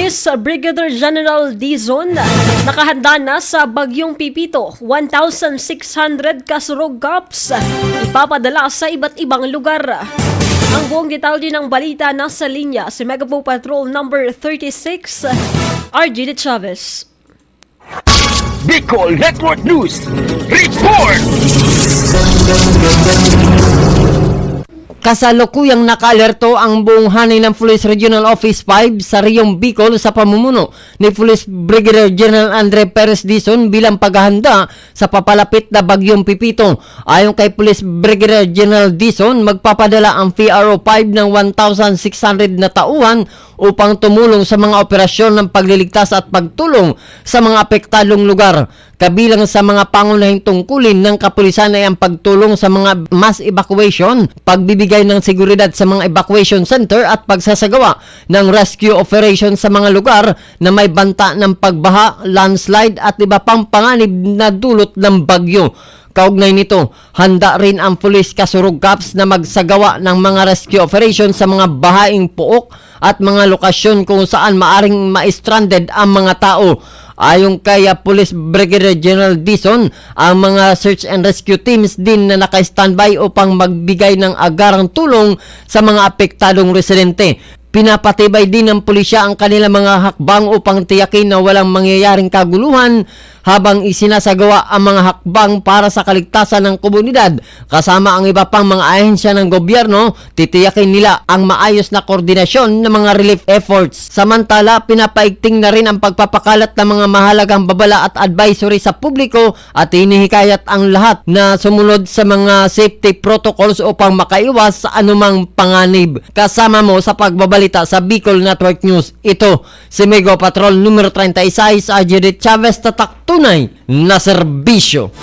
Police Brigadier General Dizon nakahanda na sa Bagyong Pipito. 1,600 kasurog cops ipapadala sa iba't ibang lugar. Ang buong detalye ng balita nasa linya si Megapo Patrol number 36, RG De Chavez. Bicol Network News Report! Kasalukuyang naka-alerto ang buong hanay ng Police Regional Office 5 sa Riyong Bicol sa pamumuno ni Police Brigadier General Andre Perez Dizon bilang paghahanda sa papalapit na Bagyong Pipito. Ayon kay Police Brigadier General Dizon, magpapadala ang PRO 5 ng 1,600 na tauhan upang tumulong sa mga operasyon ng pagliligtas at pagtulong sa mga apektadong lugar. Kabilang sa mga pangunahing tungkulin ng kapulisan ay ang pagtulong sa mga mass evacuation, pagbibigay ng seguridad sa mga evacuation center at pagsasagawa ng rescue operation sa mga lugar na may banta ng pagbaha, landslide at iba pang panganib na dulot ng bagyo. Kaugnay nito, handa rin ang Police Kasurug Cops na magsagawa ng mga rescue operation sa mga bahaing puok at mga lokasyon kung saan maaring ma-stranded ang mga tao. Ayon kay Police Brigadier General Dizon, ang mga search and rescue teams din na naka-standby upang magbigay ng agarang tulong sa mga apektadong residente. Pinapatibay din ng pulisya ang kanilang mga hakbang upang tiyakin na walang mangyayaring kaguluhan habang isinasagawa ang mga hakbang para sa kaligtasan ng komunidad. Kasama ang iba pang mga ahensya ng gobyerno, titiyakin nila ang maayos na koordinasyon ng mga relief efforts. Samantala, pinapaigting na rin ang pagpapakalat ng mga mahalagang babala at advisory sa publiko at hinihikayat ang lahat na sumunod sa mga safety protocols upang makaiwas sa anumang panganib. Kasama mo sa pagbabalita sa Bicol Network News, ito si Mega Patrol numero 36, RG De Chavez, tatak tunay na serbisyo.